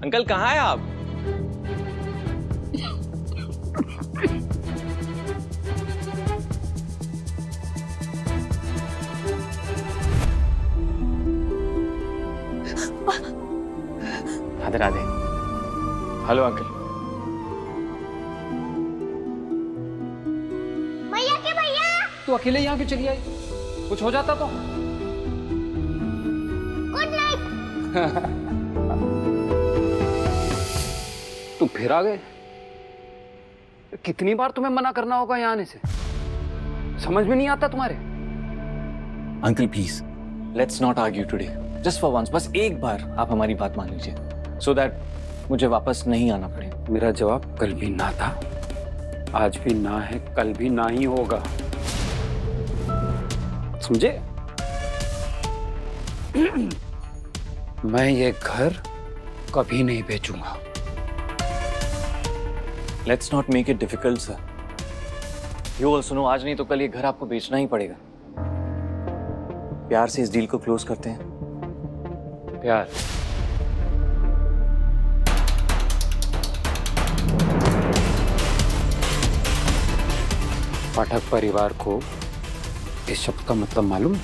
Uncle कहाँ है आप? राधे राधे। Hello uncle. भैया के भैया, तू अकेले यहाँ क्यों चली आई? कुछ हो जाता तो? Good night. तुम फिर आ गए? कितनी बार तुम्हें मना करना होगा यहाँ आने से? समझ में नहीं आता तुम्हारे? Uncle please, let's not argue today, just for once. बस एक बार आप हमारी बात मान लीजिए, सो दैट मुझे वापस नहीं आना पड़े। मेरा जवाब कल भी ना था, आज भी ना है, कल भी ना ही होगा, समझे? मैं ये घर कभी नहीं बेचूंगा। Let's not make it difficult sir. You also know, आज नहीं तो कल ये घर आपको बेचना ही पड़ेगा। प्यार से इस डील को क्लोज करते हैं। प्यार? पाठक परिवार को इस शब्द का मतलब मालूम है?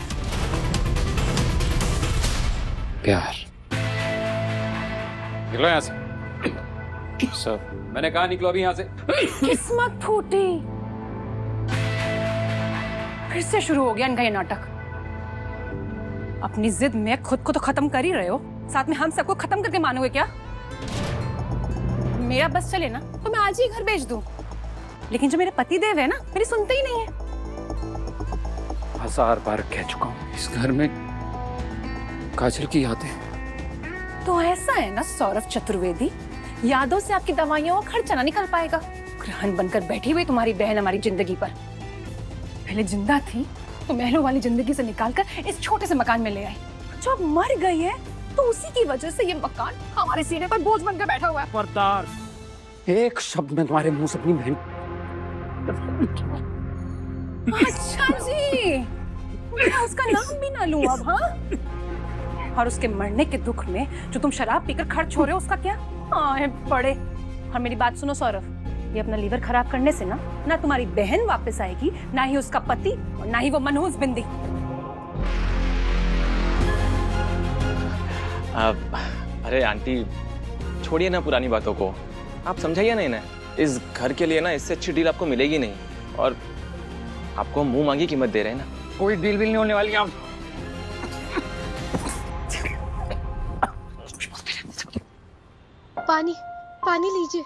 प्यार। निकलो यहां से। सर मैंने कहा निकलो अभी यहां से। किस्मत फूटी। फिर से शुरू हो गया इनका ये नाटक। अपनी जिद में खुद को तो खत्म कर ही रहे हो, साथ में हम सबको खत्म करके मानोगे क्या? मेरा बस चले ना तो मैं आज ही घर भेज दूं, लेकिन जो मेरे पति देव है ना, मेरी सुनते ही नहीं है। 1000 बार कह चुका हूं, इस घर में काजल की यादें। तो ऐसा है ना सौरभ चतुर्वेदी, यादों से आपकी दवाइयों का खर्चा ना निकल पाएगा। ग्रहण बनकर बैठी हुई तुम्हारी बहन हमारी जिंदगी पर। पहले जिंदा थी तो महलों वाली जिंदगी से निकालकर इस छोटे से मकान में ले आई। जो अब मर गई है तो उसी की वजह से ये मकान हमारे सीने पर बोझ बनकर बैठा हुआ है। खबरदार एक शब्द में तुम्हारे मुंह से अपनी बहन। अच्छा जी, मैं उसका नाम भी ना लूं अब, हाँ? और उसके मरने के दुख में जो तुम शराब पीकर खर्च हो रहे हो, उसका क्या? हाँ बड़े। और मेरी बात सुनो सौरभ, ये अपना लीवर खराब करने से ना तुम्हारी बहन वापस आएगी, ना ही उसका पति, और ना ही वो मनहूस बिंदी। अरे आंटी, छोड़िए ना पुरानी बातों को, आप समझाइए ना इन्हें। इस घर के लिए ना इससे अच्छी डील आपको मिलेगी नहीं, और आपको मुंह मांगी कीमत दे रहे हैं ना। कोई डील विल नहीं होने वाली। आप पानी पानी लीजिए।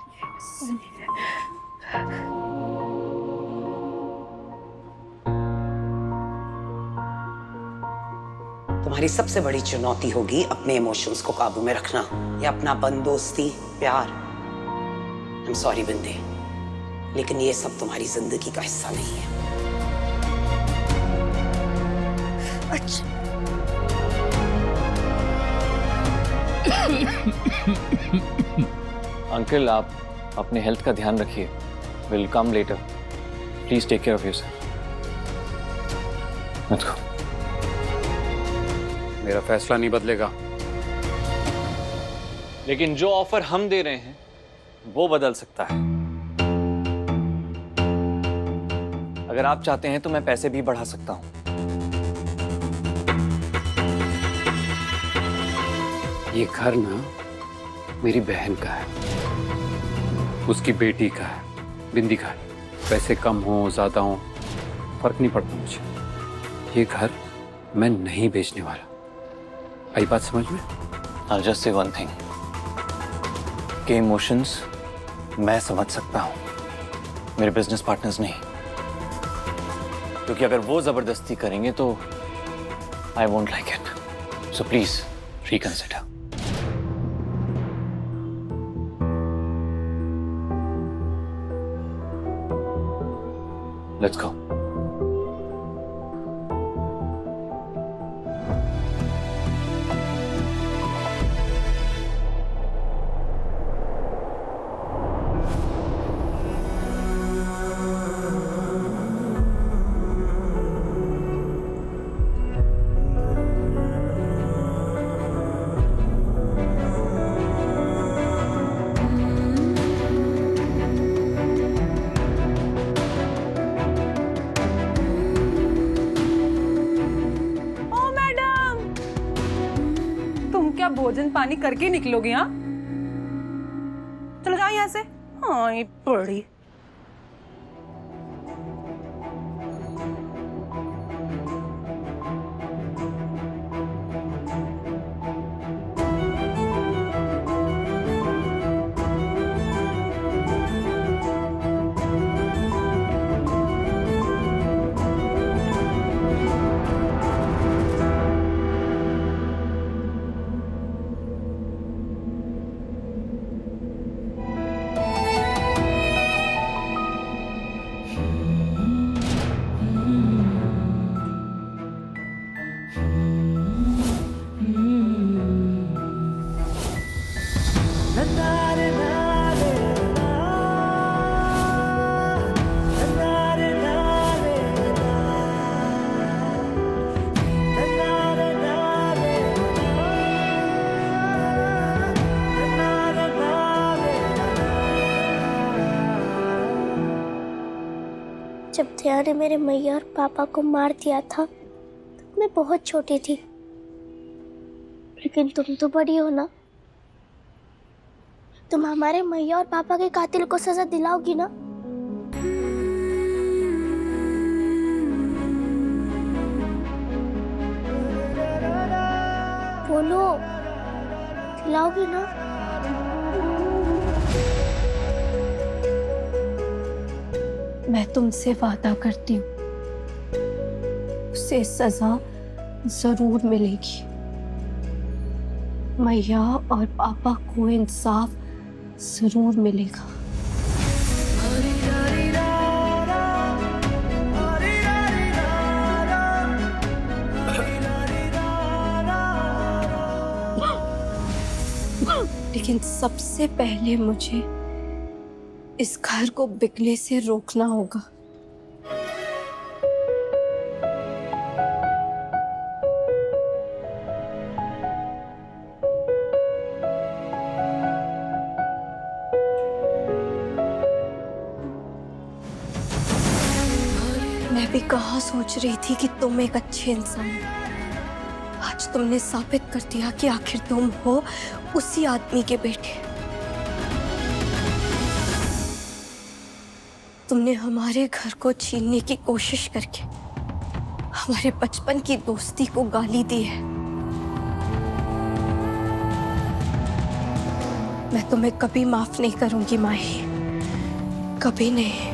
तुम्हारी सबसे बड़ी चुनौती होगी अपने इमोशंस को काबू में रखना, या अपनापन, दोस्ती, प्यार। आई एम सॉरी बिंदे, लेकिन ये सब तुम्हारी जिंदगी का हिस्सा नहीं है। अच्छा। अंकल आप अपने हेल्थ का ध्यान रखिए। Will come later. Please take care of yourself. Let's go. मेरा फैसला नहीं बदलेगा, लेकिन जो ऑफर हम दे रहे हैं वो बदल सकता है। अगर आप चाहते हैं तो मैं पैसे भी बढ़ा सकता हूं। ये घर ना मेरी बहन का है, उसकी बेटी का है, बिंदी का है। पैसे कम हो ज्यादा हो फर्क नहीं पड़ता मुझे। ये घर मैं नहीं बेचने वाला। आई बात समझ में? I'll just say one thing, कि इमोशंस मैं समझ सकता हूं, मेरे बिजनेस पार्टनर्स नहीं। क्योंकि अगर वो जबरदस्ती करेंगे तो I won't like it. So please reconsider. Let's go. भोजन पानी करके निकलोगी? हाँ, चलो जाओ यहाँ से। हाँ, ये बड़ी जब दया ने मेरे मैया और पापा को मार दिया था तो मैं बहुत छोटी थी, लेकिन तुम तो बड़ी हो ना। तुम हमारे मैया और पापा के कातिल को सजा दिलाओगी ना? बोलो, दिलाओगी ना? मैं तुमसे वादा करती हूँ, उसे सजा जरूर मिलेगी। मैया और पापा को इंसाफ जरूर मिलेगा। लेकिन सबसे पहले मुझे इस घर को बिकने से रोकना होगा। मैं भी कहाँ सोच रही थी कि तुम एक अच्छे इंसान हो। आज तुमने साबित कर दिया कि आखिर तुम हो उसी आदमी के बेटे। तुमने हमारे घर को छीनने की कोशिश करके हमारे बचपन की दोस्ती को गाली दी है। मैं तुम्हें कभी माफ नहीं करूंगी माही, कभी नहीं।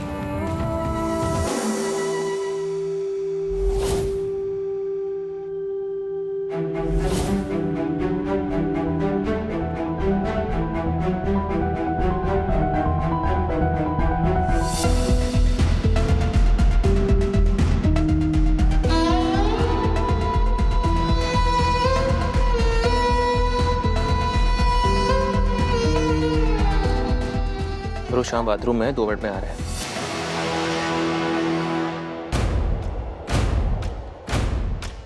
शाम बाथरूम में 2 मिनट में आ रहा है।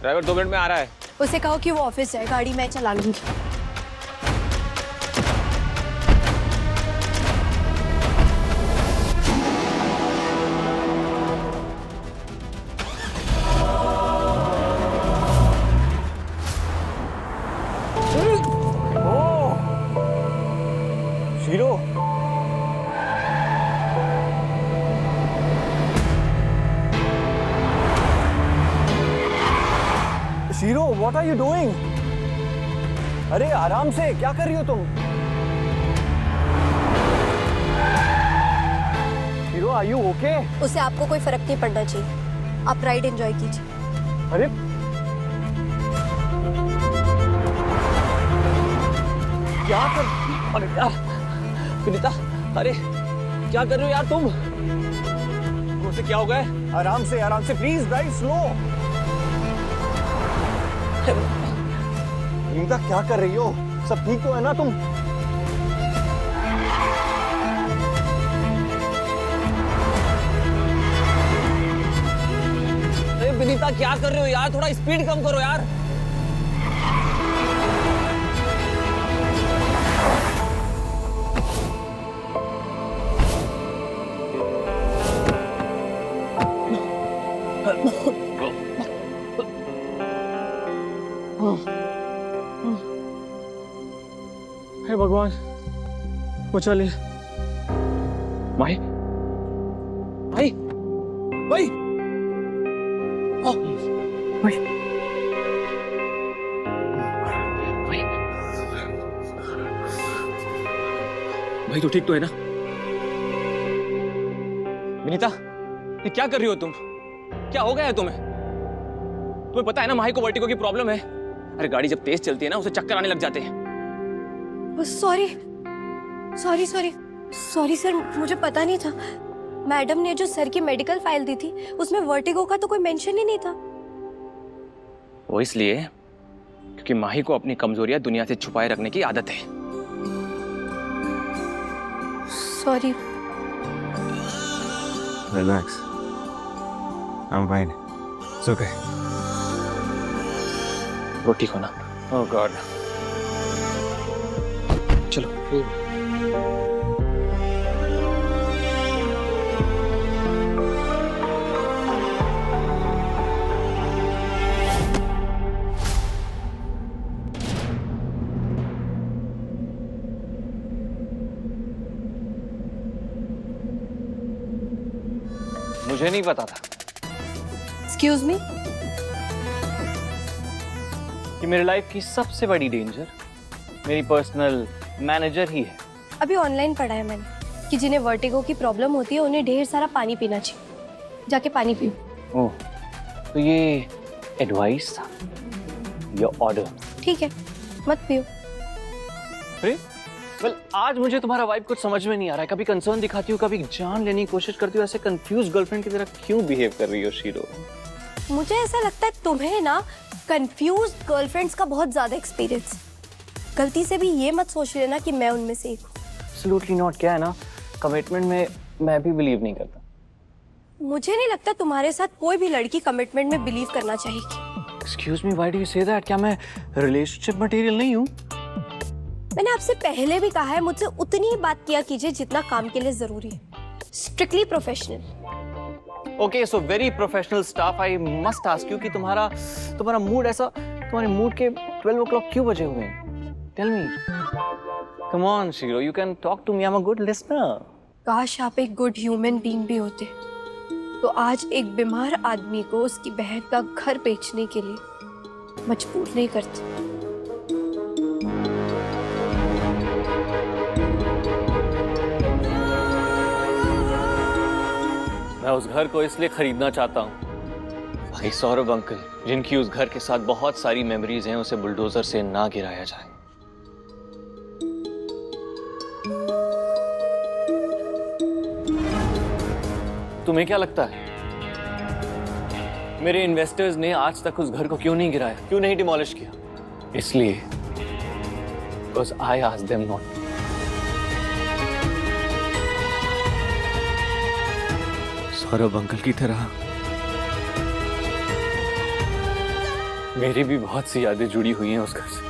ड्राइवर 2 मिनट में आ रहा है। उसे कहो कि वो ऑफिस जाए, गाड़ी मैं चला लूंगी। Shero, shero, what are you doing? अरे आराम से, क्या कर रही हो तुम? Shero, are you okay? उसे आपको कोई फर्क नहीं पड़ना चाहिए। आप राइड एंजॉय कीजिए। अरे क्या कर? अरे यार विनीता, अरे क्या कर रहे हो यार तुम? उसे क्या हो गया? आराम से, प्लीज ड्राइव स्लो। नीता, क्या कर रही हो? सब ठीक तो है ना तुम? अरे विनीता, क्या कर रहे हो यार? थोड़ा स्पीड कम करो यार। हे भगवान, बचा ले। माही, माही, माही, माही, भाई तो ठीक तो है ना? विनीता, ये क्या कर रही हो तुम? क्या हो गया है तुम्हें? तुम्हें पता है ना माही को वर्टिगो की प्रॉब्लम है। अरे गाड़ी जब तेज चलती है ना, उसे चक्कर आने लग जाते हैं। Sorry sorry sorry sorry sir, मुझे पता नहीं था। मैडम ने जो सर की मेडिकल फाइल दी थी उसमें वर्टिगो का तो कोई मेंशन ही नहीं था। वो इसलिए क्योंकि माही को अपनी कमजोरियां दुनिया से छुपाए रखने की आदत है। Sorry. Relax, I am fine, it's okay. वो ठीक हो ना? ओह गॉड, चलो। मुझे नहीं पता था एक्सक्यूज मी। कि मेरी लाइफ की सबसे बड़ी डेंजर मेरी पर्सनल मैनेजर ही है। अभी ऑनलाइन पढ़ा है मैंने कि जिन्हें वर्टिगो की प्रॉब्लम होती है उन्हें ढेर सारा पानी पीना चाहिए। जाके पानी पियो। ओह, तो ये एडवाइस था या ऑर्डर? ठीक है, मत पियो। वेल, आज मुझे तुम्हारा वाइब कुछ समझ में नहीं आ रहा है। कभी कंसर्न दिखाती हो, कभी जान लेने की कोशिश करती हो। ऐसे कंफ्यूज गर्लफ्रेंड की तरह क्यों बिहेव कर रही हो शीरो? मुझे ऐसा लगता है तुम्हें ना कंफ्यूज गर्लफ्रेंड्स का बहुत ज्यादा एक्सपीरियंस। गलती से भी ये मत सोच लेना कि मैं उनमें से एक हूँ। Absolutely not. क्या है ना, कमिटमेंट में मैं भी बिलीव नहीं करता। मुझे नहीं लगता तुम्हारे साथ कोई भी लड़की कमिटमेंट में बिलीव करना चाहेगी। Excuse me, why do you say that? क्या मैं रिलेशनशिप मटेरियल नहीं हूँ? मैंने आपसे पहले भी कहा है, मुझसे उतनी ही बात किया कीजिए जितना काम के लिए जरूरी है। Strictly professional. Okay, so very professional staff. I must ask you कि तुम्हारा मूड ऐसा, तुम्हारे मूड के 12 o'clock क्यों बजे हुए हैं? Tell me. Come on shero, you can talk to me, I am a good listener. काश आप एक गुड ह्यूमन बीइंग भी होते तो आज एक बीमार आदमी को उसकी बहन का घर बेचने के लिए मजबूर नहीं करते। मैं उस घर को इसलिए खरीदना चाहता हूँ भाई सौरभ अंकल, जिनकी उस घर के साथ बहुत सारी मेमोरीज हैं, उसे बुलडोजर से ना गिराया जाए। तुम्हें क्या लगता है मेरे इन्वेस्टर्स ने आज तक उस घर को क्यों नहीं गिराया, क्यों नहीं डिमोलिश किया? इसलिए because I asked them not to. Saurabh uncle की तरह मेरी भी बहुत सी यादें जुड़ी हुई हैं उस घर से।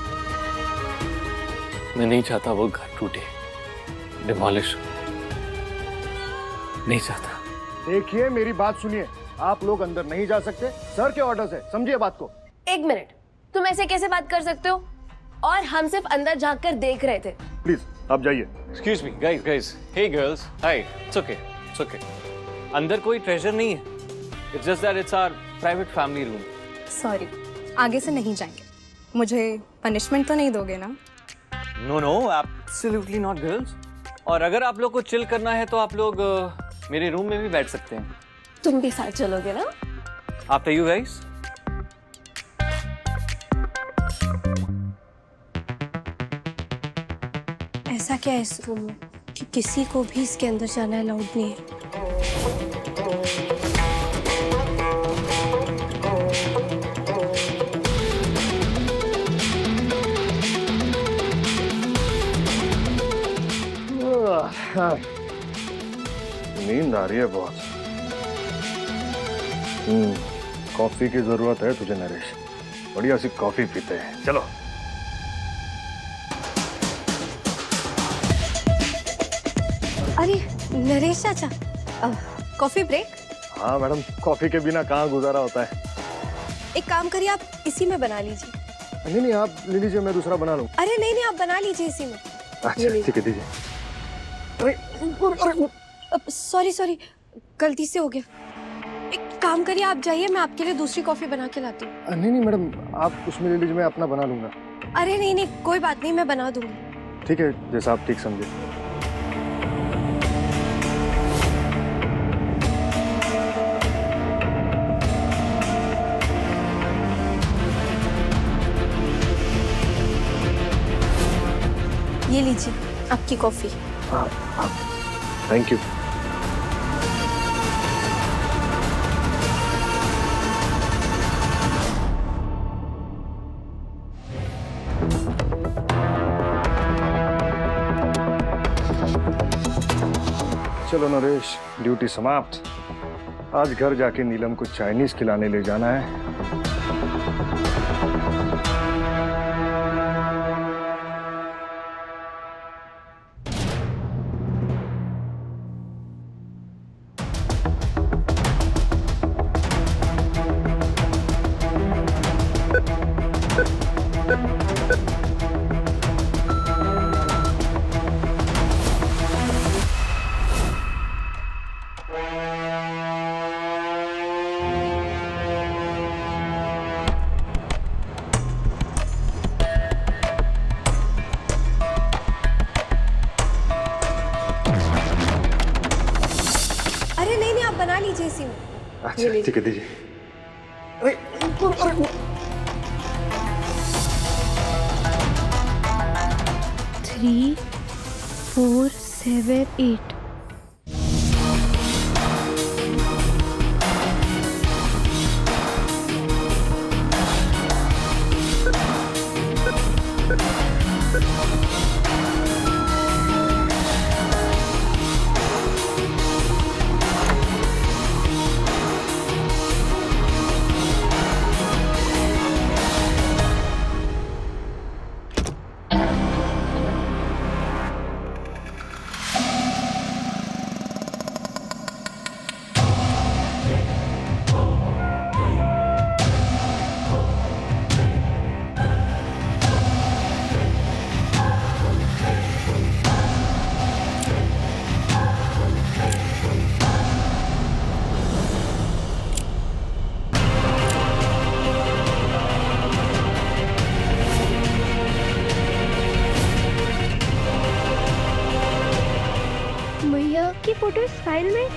मैं नहीं चाहता वो घर टूटे, डिमोलिश हो, नहीं चाहता। देखिए, मेरी बात सुनिए, आप लोग अंदर नहीं जा सकते, सर के ऑर्डर्स है, समझिए बात को। एक मिनट, तुम ऐसे कैसे बात कर सकते हो? और हम सिर्फ अंदर झांक कर देख रहे थे। प्लीज आप जाइए। Excuse me, guys, hey girls, hi, it's okay. अंदर कोई ट्रेजर नहीं है, it's just that it's our private family room. Sorry, आगे से नहीं जाएंगे। मुझे पनिशमेंट तो नहीं दोगे ना? No, absolutely not, girls. और अगर आप लोग को चिल करना है तो आप लोग मेरे रूम में भी बैठ सकते हैं। तुम भी साथ चलोगे ना? After you guys. ऐसा क्या है इस रूम में कि किसी को भी इसके अंदर जाना अलाउड नहीं है? नींद आ रही है बहुत। कॉफी की जरूरत है तुझे नरेश, बढ़िया सी कॉफी पीते हैं, चलो। अरे नरेश चाचा, कॉफी ब्रेक? हाँ मैडम, कॉफी के बिना कहाँ गुजारा होता है। एक काम करिए, आप इसी में बना लीजिए। नहीं, आप ले लीजिए, मैं दूसरा बना लूँ। अरे नहीं, आप बना लीजिए इसी में। अच्छा ठीक है दीजिए। सॉरी सॉरी, गलती से हो गया। एक काम करिए, आप जाइए, मैं आपके लिए दूसरी कॉफी बना के लाती हूँ। नहीं नहीं मैडम, आप उसमें ले लीजिए, मैं अपना बना लूंगा। अरे नहीं नहीं, कोई बात नहीं, मैं बना दूंगी। ठीक है, जैसा आप ठीक समझे। ये लीजिए आपकी कॉफी। हाँ हाँ, थैंक यू। चलो नरेश, ड्यूटी समाप्त। आज घर जाके नीलम को चाइनीज खिलाने ले जाना है। अरे नहीं नहीं, आप बना लीजिए इसी में। अच्छा ठीक है दीजिए। 3 4 7 8। मैया की फोटो इस फाइल में।